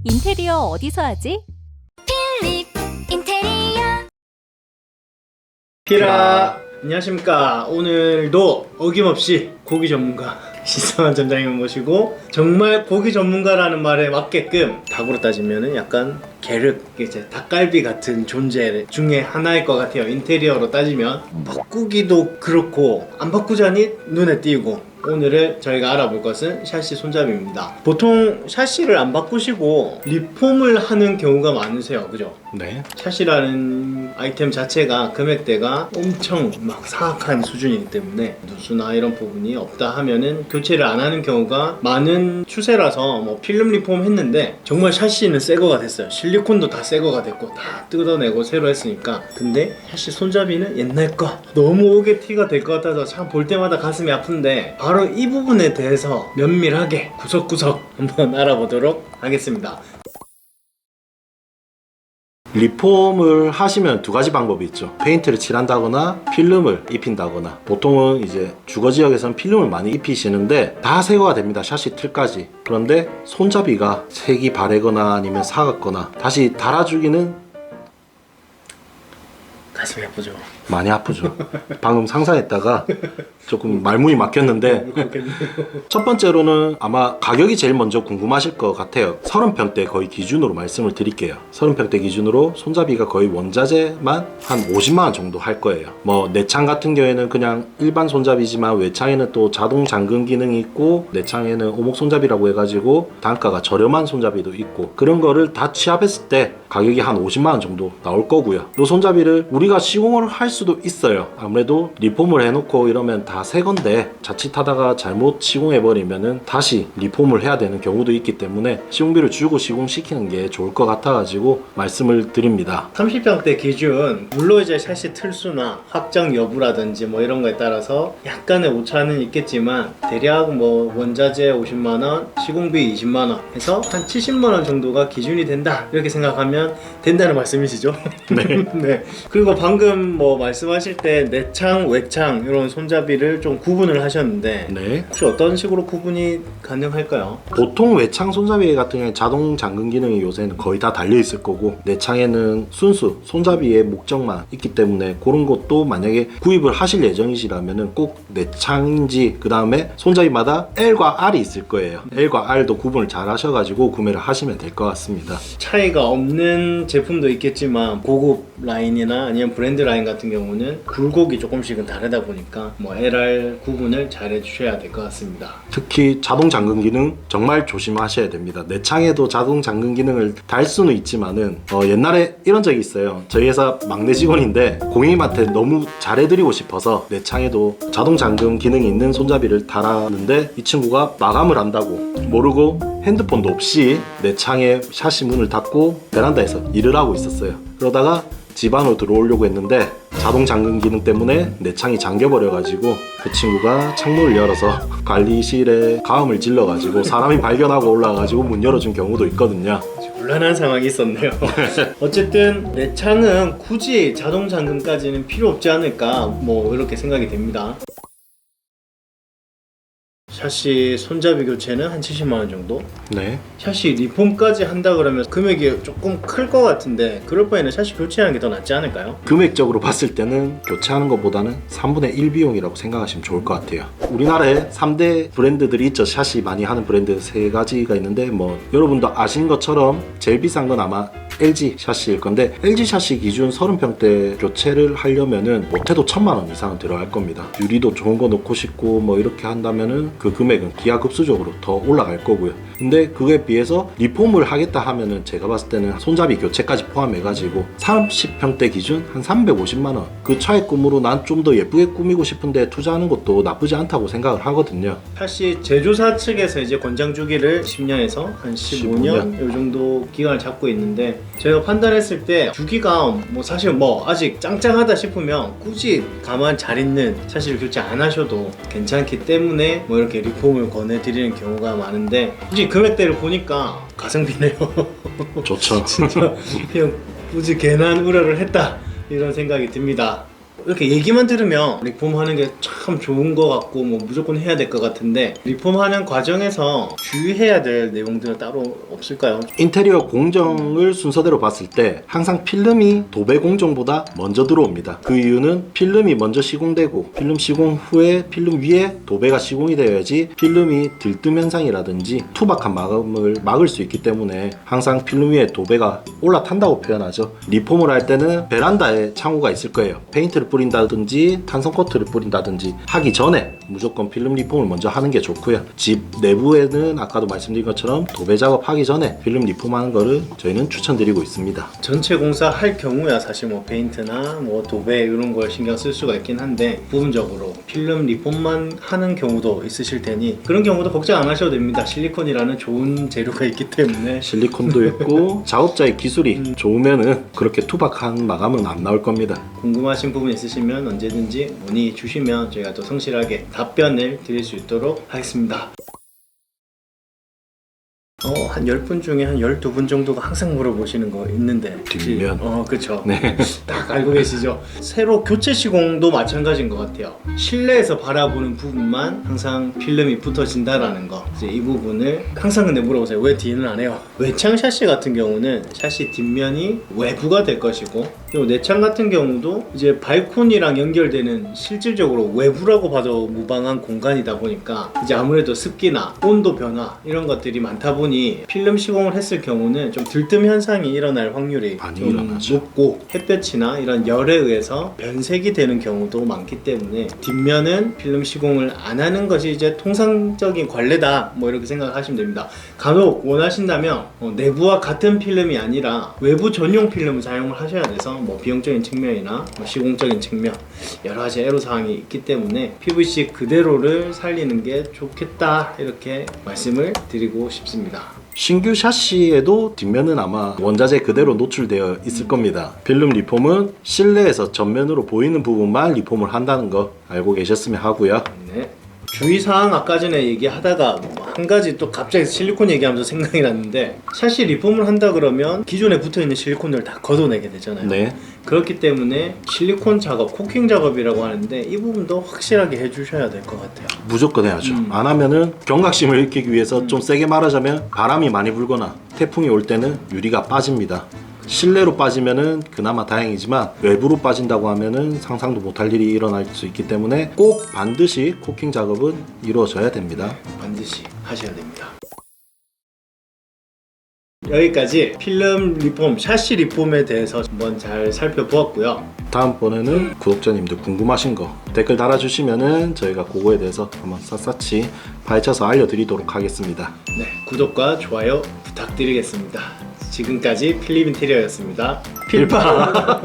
인테리어 어디서 하지? 필립 인테리어. 피라 안녕하십니까. 오늘도 어김없이 고기 전문가 신성한 점장님을 모시고, 정말 고기 전문가라는 말에 맞게끔 닭으로 따지면은 약간 게륵, 이제 닭갈비 같은 존재 중에 하나일 것 같아요. 인테리어로 따지면 바꾸기도 그렇고 안 바꾸자니 눈에 띄고. 오늘은 저희가 알아볼 것은 샤시 손잡이입니다. 보통 샤시를 안 바꾸시고 리폼을 하는 경우가 많으세요, 그죠? 네. 샤시라는 아이템 자체가 금액대가 엄청 막 사악한 수준이기 때문에 누수나 이런 부분이 없다 하면은 교체를 안 하는 경우가 많은 추세라서, 뭐 필름 리폼 했는데 정말 샤시는 새 거가 됐어요. 실리콘도 다 새 거가 됐고 다 뜯어내고 새로 했으니까. 근데 샤시 손잡이는 옛날 거 너무 오게 티가 될 것 같아서 참 볼 때마다 가슴이 아픈데, 바로 이 부분에 대해서 면밀하게 구석구석 한번 알아보도록 하겠습니다. 리폼을 하시면 두 가지 방법이 있죠. 페인트를 칠한다거나 필름을 입힌다거나. 보통은 이제 주거 지역에서는 필름을 많이 입히시는데 다 새거가 됩니다. 샤시 틀까지. 그런데 손잡이가 색이 바래거나 아니면 사갔거나 다시 달아주기는 가슴이 아프죠. 많이 아프죠. 방금 상상했다가 조금 말문이 막혔는데, 첫 번째로는 아마 가격이 제일 먼저 궁금하실 것 같아요. 30평대 거의 기준으로 말씀을 드릴게요. 30평대 기준으로 손잡이가 거의 원자재만 한 50만원 정도 할 거예요. 뭐 내창 같은 경우에는 그냥 일반 손잡이지만 외창에는 또 자동 잠금 기능이 있고, 내창에는 오목 손잡이라고 해가지고 단가가 저렴한 손잡이도 있고, 그런 거를 다 취합했을 때 가격이 한 50만원 정도 나올 거고요. 이 손잡이를 우리가 시공을 할 수도 있어요. 아무래도 리폼을 해놓고 이러면 다 새 건데 자칫하다가 잘못 시공해버리면은 다시 리폼을 해야 되는 경우도 있기 때문에 시공비를 주고 시공시키는 게 좋을 것 같아가지고 말씀을 드립니다. 30평대 기준, 물론 이제 샤시 틀수나 확장 여부라든지 뭐 이런 거에 따라서 약간의 오차는 있겠지만, 대략 뭐 원자재 50만원, 시공비 20만원 해서 한 70만원 정도가 기준이 된다, 이렇게 생각하면 된다는 말씀이시죠? 네. 네. 그리고 방금 뭐 말씀하실 때 내창, 외창 이런 손잡이를 좀 구분을 하셨는데, 네. 혹시 어떤 식으로 구분이 가능할까요? 보통 외창 손잡이 같은 경우에 자동 잠금 기능이 요새는 거의 다 달려 있을 거고, 내창에는 순수 손잡이의 목적만 있기 때문에 그런 것도 만약에 구입을 하실 예정이시라면은 꼭 내창인지, 그 다음에 손잡이마다 L과 R이 있을 거예요. L과 R도 구분을 잘 하셔가지고 구매를 하시면 될 것 같습니다. 차이가 없는 제품도 있겠지만 고급 라인이나 아니면 브랜드 라인 같은 경우는 굴곡이 조금씩은 다르다 보니까 뭐 LR 구분을 잘 해주셔야 될 것 같습니다. 특히 자동 잠금 기능 정말 조심하셔야 됩니다. 내창에도 자동 잠금 기능을 달 수는 있지만은 옛날에 이런 적이 있어요. 저희 회사 막내 직원인데 고객님한테 너무 잘해드리고 싶어서 내창에도 자동 잠금 기능이 있는 손잡이를 달았는데, 이 친구가 마감을 한다고 모르고 핸드폰도 없이 내창에 샤시 문을 닫고 베란다에서 일을 하고 있었어요. 그러다가 집 안으로 들어오려고 했는데 자동 잠금 기능 때문에 내창이 잠겨버려가지고 그 친구가 창문을 열어서 관리실에 가음을 질러가지고 사람이 발견하고 올라가가지고 문 열어준 경우도 있거든요. 곤란한 상황이 있었네요. 어쨌든 내창은 굳이 자동 잠금까지는 필요 없지 않을까, 뭐 이렇게 생각이 됩니다. 샤시 손잡이 교체는 한 70만원 정도? 네. 샤시 리폼까지 한다 그러면 금액이 조금 클 것 같은데, 그럴 바에는 샤시 교체하는 게 더 낫지 않을까요? 금액적으로 봤을 때는 교체하는 것보다는 3분의 1 비용이라고 생각하시면 좋을 것 같아요. 우리나라에 3대 브랜드들이 있죠. 샤시 많이 하는 브랜드 3가지가 있는데, 뭐 여러분도 아신 것처럼 제일 비싼 건 아마 LG 샤시일 건데, LG 샤시 기준 30평대 교체를 하려면은 못해도 1000만원 이상은 들어갈 겁니다. 유리도 좋은 거 넣고 싶고 뭐 이렇게 한다면은 그 금액은 기하급수적으로 더 올라갈 거고요. 근데 그에 비해서 리폼을 하겠다 하면은 제가 봤을 때는 손잡이 교체까지 포함해가지고 30평대 기준 한 350만원, 그 차의 꿈으로 난 좀 더 예쁘게 꾸미고 싶은데 투자하는 것도 나쁘지 않다고 생각을 하거든요. 샤시 제조사 측에서 이제 권장 주기를 10년에서 한 15년 이 정도 기간을 잡고 있는데, 저희가 판단했을 때 주기가 뭐 사실 뭐 아직 짱짱하다 싶으면 굳이 가만 잘 있는 샤시를 교체 안 하셔도 괜찮기 때문에 뭐 이렇게 리폼을 권해드리는 경우가 많은데, 굳이 금액대를 보니까 가성비네요. 좋죠. 진짜 그냥 굳이 괜한 우려를 했다, 이런 생각이 듭니다. 이렇게 얘기만 들으면 리폼하는 게 참 좋은 것 같고 뭐 무조건 해야 될 것 같은데 리폼하는 과정에서 주의해야 될 내용들은 따로 없을까요? 인테리어 공정을 순서대로 봤을 때 항상 필름이 도배 공정보다 먼저 들어옵니다. 그 이유는 필름이 먼저 시공되고 필름 시공 후에 필름 위에 도배가 시공이 되어야지 필름이 들뜸 현상이라든지 투박한 마감을 막을 수 있기 때문에 항상 필름 위에 도배가 올라탄다고 표현하죠. 리폼을 할 때는 베란다에 창호가 있을 거예요. 페인트를 뿌린다든지 탄성 코트를 뿌린다든지 하기 전에 무조건 필름 리폼을 먼저 하는 게 좋고요. 집 내부에는 아까도 말씀드린 것처럼 도배 작업하기 전에 필름 리폼하는 거를 저희는 추천드리고 있습니다. 전체 공사 할 경우야 사실 뭐 페인트나 뭐 도배 이런 걸 신경 쓸 수가 있긴 한데 부분적으로 필름 리폼만 하는 경우도 있으실 테니 그런 경우도 걱정 안 하셔도 됩니다. 실리콘이라는 좋은 재료가 있기 때문에 실리콘도 있고 작업자의 기술이 좋으면은 그렇게 투박한 마감은 안 나올 겁니다. 궁금하신 부분 있으시면 언제든지 문의 주시면 저희가 또 성실하게 답변을 드릴 수 있도록 하겠습니다. 한 10분 중에 한 12분 정도가 항상 물어보시는 거 있는데 뒷면. 그쵸. 네. 딱 알고 계시죠? 새로 교체 시공도 마찬가지인 것 같아요. 실내에서 바라보는 부분만 항상 필름이 붙어진다라는 거. 이제 이 부분을 항상 근데 물어보세요. 왜 뒤는 안 해요? 외창 샤시 같은 경우는 샤시 뒷면이 외부가 될 것이고 그리고 내창 같은 경우도 이제 발코니랑 연결되는 실질적으로 외부라고 봐도 무방한 공간이다 보니까 이제 아무래도 습기나 온도 변화 이런 것들이 많다 보니 필름 시공을 했을 경우는 좀 들뜸 현상이 일어날 확률이 많이 좀 일어나죠. 높고 햇볕이나 이런 열에 의해서 변색이 되는 경우도 많기 때문에 뒷면은 필름 시공을 안 하는 것이 이제 통상적인 관례다 뭐 이렇게 생각하시면 됩니다. 간혹 원하신다면 내부와 같은 필름이 아니라 외부 전용 필름을 사용을 하셔야 돼서 뭐 비용적인 측면이나 뭐 시공적인 측면 여러 가지 애로사항이 있기 때문에 PVC 그대로를 살리는 게 좋겠다 이렇게 말씀을 드리고 싶습니다. 신규 샤시에도 뒷면은 아마 원자재 그대로 노출되어 있을 겁니다. 필름 리폼은 실내에서 전면으로 보이는 부분만 리폼을 한다는 거 알고 계셨으면 하고요. 네. 주의사항 아까 전에 얘기하다가 한 가지 또 갑자기 실리콘 얘기하면서 생각이 났는데 샤시 리폼을 한다 그러면 기존에 붙어있는 실리콘을 다 걷어내게 되잖아요. 네. 그렇기 때문에 실리콘 작업, 코킹 작업이라고 하는데 이 부분도 확실하게 해주셔야 될 것 같아요. 무조건 해야죠. 안 하면은 경각심을 일으키기 위해서 좀 세게 말하자면 바람이 많이 불거나 태풍이 올 때는 유리가 빠집니다. 실내로 빠지면은 그나마 다행이지만 외부로 빠진다고 하면은 상상도 못할 일이 일어날 수 있기 때문에 꼭 반드시 코킹 작업은 이루어져야 됩니다. 반드시 하셔야 됩니다. 여기까지 필름 리폼, 샤시 리폼에 대해서 한번 잘 살펴보았고요. 다음번에는 구독자님들 궁금하신 거 댓글 달아주시면은 저희가 그거에 대해서 한번 샅샅이 파헤쳐서 알려드리도록 하겠습니다. 네, 구독과 좋아요 부탁드리겠습니다. 지금까지 필립 인테리어였습니다. 필파!